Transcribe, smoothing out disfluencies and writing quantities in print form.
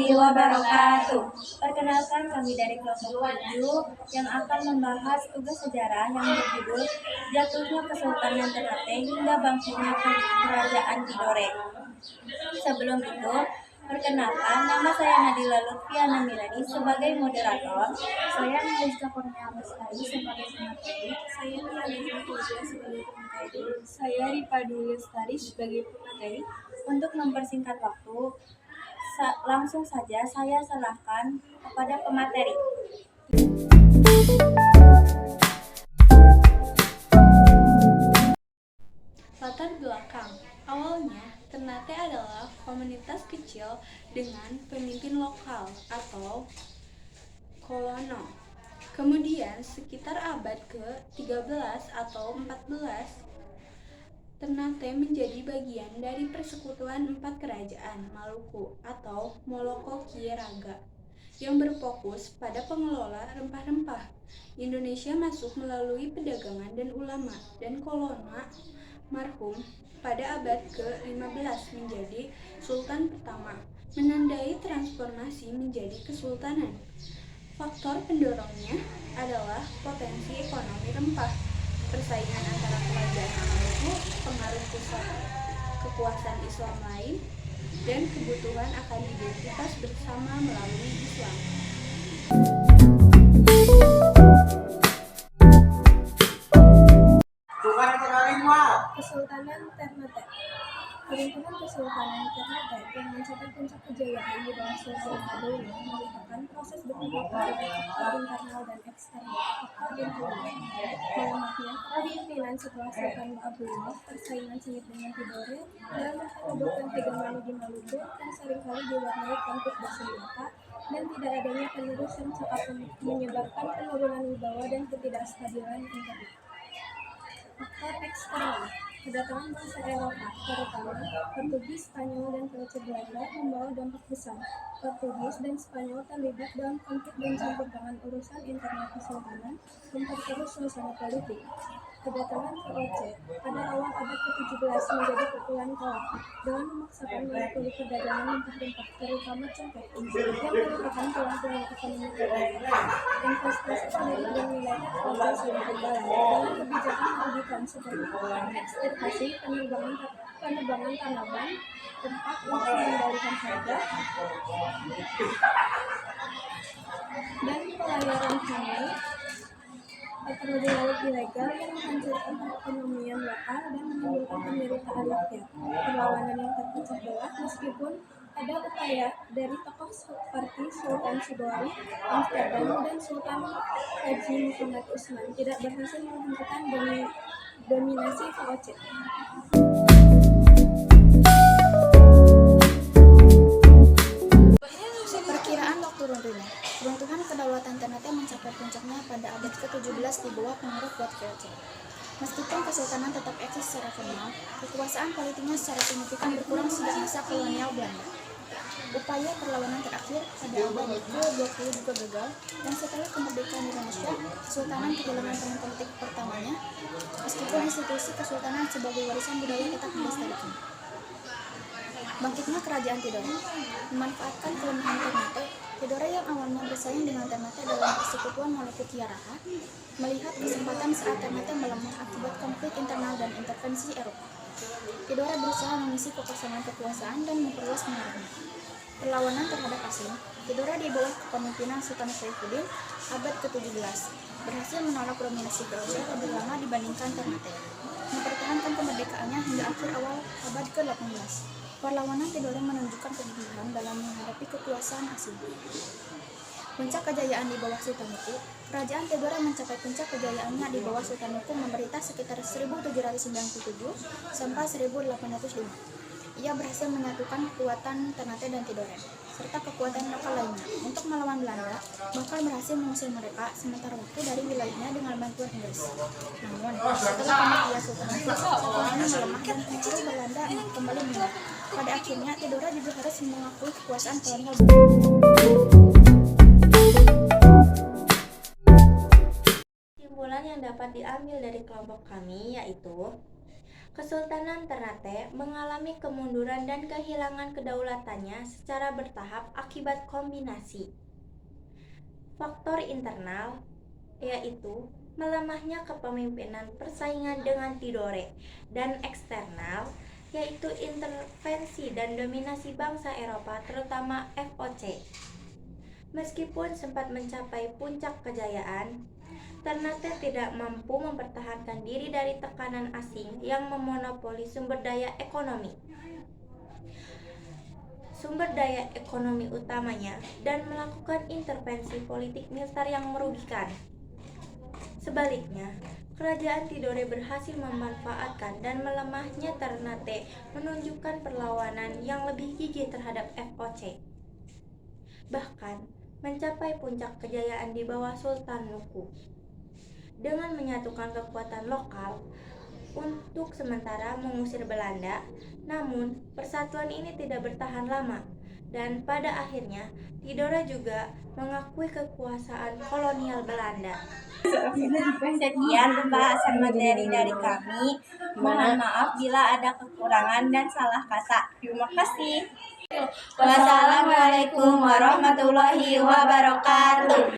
warahmatullahi wabarakatuh. Perkenalkan kami dari kelompok 7 yang akan membahas tugas sejarah yang berjudul Jatuhnya Kesultanan Ternate hingga Bangkitnya Kerajaan Tidore. Sebelum itu, perkenalkan, nama saya Nadila Lutfiana Milani sebagai moderator. Saya Nurista Kurnia Lestari sebagai pemateri. Saya Nurista Kurnia sebagai pemateri. Saya Ripadu Lestari sebagai pemateri. Untuk mempersingkat waktu, langsung saja saya serahkan kepada pemateri. Latar belakang. Awalnya, Ternate adalah komunitas kecil dengan pemimpin lokal atau kolono. Kemudian, sekitar abad ke-13 atau 14, Ternate menjadi bagian dari persekutuan 4 kerajaan Maluku atau Molokoki-Raga yang berfokus pada pengelola rempah-rempah. Indonesia masuk melalui perdagangan dan ulama dan kolona marhum pada abad ke-15 menjadi sultan pertama, menandai transformasi menjadi kesultanan. Faktor pendorongnya adalah potensi ekonomi rempah, persaingan antara kerajaan Maluku, pengaruh pusat kekuasaan Islam lain, dan kebutuhan akan identitas bersama melalui Islam. Kesultanan Ternate. Peruntukan Kesultanan Ternate yang mencapai puncak kejayaan di bawah Sultan Baduy merupakan proses berkembang faktor internal dan eksternal. Faktor internal, melemahnya kepemimpinan setelah Sultan Abdullah, persaingan sengit dengan Tidore, dalam menyebabkan hegemoni di Maluku yang seringkali diwarnai konflik bersenjata dan tidak adanya penerus yang cepat menyebabkan penurunan wibawa dan ketidakstabilan internal. Faktor eksternal, kedatangan bangsa Eropa, terutama Portugis, Spanyol, dan Pelajar Belanda membawa dampak besar. Portugis dan Spanyol terlibat dalam konflik dan campur tangan urusan internal kesultanan, memperkeruh suasana politik. Kedatangan VOC pada awal abad ke-17 menjadi pukulan telak dengan memaksakan monopoli perdagangan rempah-rempah, terutama cengkeh, yang merupakan tulang-tulang ekonomi Eropa. Investasi politik dan militer keluarga Sultan Belanda dengan kebijakan merugikan seperti ekstirpasi, penebangan tanaman, tempat untuk mengendalikan harga, dan pelayaran sungai, patroli laut ilegal yang menghancurkan perekonomian lokal dan menimbulkan penderitaan rakyat. Perlawanan yang terpecah belah meskipun ada upaya dari tokoh seperti Sultan Sudori, Amsterdam, dan Sultan Haji Muhammad Usman tidak berhasil menghentikan dominasi VOC. Perkiraan waktu runtuhnya. Runtuhan kedaulatan Ternate mencapai puncaknya pada abad ke-17 di bawah pengaruh kuat VOC. Meskipun kesultanan tetap eksis secara formal, kekuasaan politiknya secara signifikan berkurang sejak masa kolonial Belanda. Upaya perlawanan terakhir pada abad ke-20 juga gagal, dan setelah kemerdekaan Indonesia, kesultanan kehilangan peran politik pertamanya, meskipun institusi kesultanan sebagai warisan budaya tetap dilestarikan. Bangkitnya kerajaan Tidore. Memanfaatkan kelemahan Ternate, Tidore yang awalnya bersaing dengan Ternate dalam persekutuan Molokoki-Raga melihat kesempatan saat Ternate melemah akibat konflik internal dan intervensi Eropa. Tidore berusaha mengisi kekosongan kekuasaan dan memperluas pengaruhnya. Perlawanan terhadap asing, Tidore di bawah kepemimpinan Sultan Saifuddin abad ke-17 berhasil menolak dominasi VOC lebih lama dibandingkan Ternate, mempertahankan kemerdekaannya hingga akhir awal abad ke-18. Perlawanan Tidore menunjukkan kegigihan dalam menghadapi kekuasaan asing. Puncak kejayaan di bawah Sultanuku. Kerajaan Tidore mencapai puncak kejayaannya di bawah Sultanuku memerintah sekitar 1797 sampai 1805. Ia berhasil menyatukan kekuatan Ternate dan Tidore, serta kekuatan lokal lainnya, untuk melawan Belanda, bahkan berhasil mengusir mereka sementara waktu dari wilayahnya dengan bantuan Inggris. Namun, setelah kematian Sultanuku, ekonomi melemah dan pengaruh Belanda kembali meningkat. Pada akhirnya, Tidore juga harus mengakui kekuasaan kolonial. Kesimpulan yang dapat diambil dari kelompok kami yaitu Kesultanan Ternate mengalami kemunduran dan kehilangan kedaulatannya secara bertahap akibat kombinasi faktor internal, yaitu melemahnya kepemimpinan persaingan dengan Tidore, dan eksternal, yaitu intervensi dan dominasi bangsa Eropa terutama VOC. Meskipun sempat mencapai puncak kejayaan, Ternate tidak mampu mempertahankan diri dari tekanan asing yang memonopoli sumber daya ekonomi utamanya dan melakukan intervensi politik militer yang merugikan. Sebaliknya, kerajaan Tidore berhasil memanfaatkan dan melemahnya Ternate menunjukkan perlawanan yang lebih gigih terhadap VOC. Bahkan, mencapai puncak kejayaan di bawah Sultan Nuku. Dengan menyatukan kekuatan lokal untuk sementara mengusir Belanda, namun persatuan ini tidak bertahan lama dan pada akhirnya Tidore juga mengakui kekuasaan kolonial Belanda. Sekian pembahasan materi dari kami. Mohon maaf bila ada kekurangan dan salah kata. Terima kasih. Wassalamualaikum warahmatullahi wabarakatuh.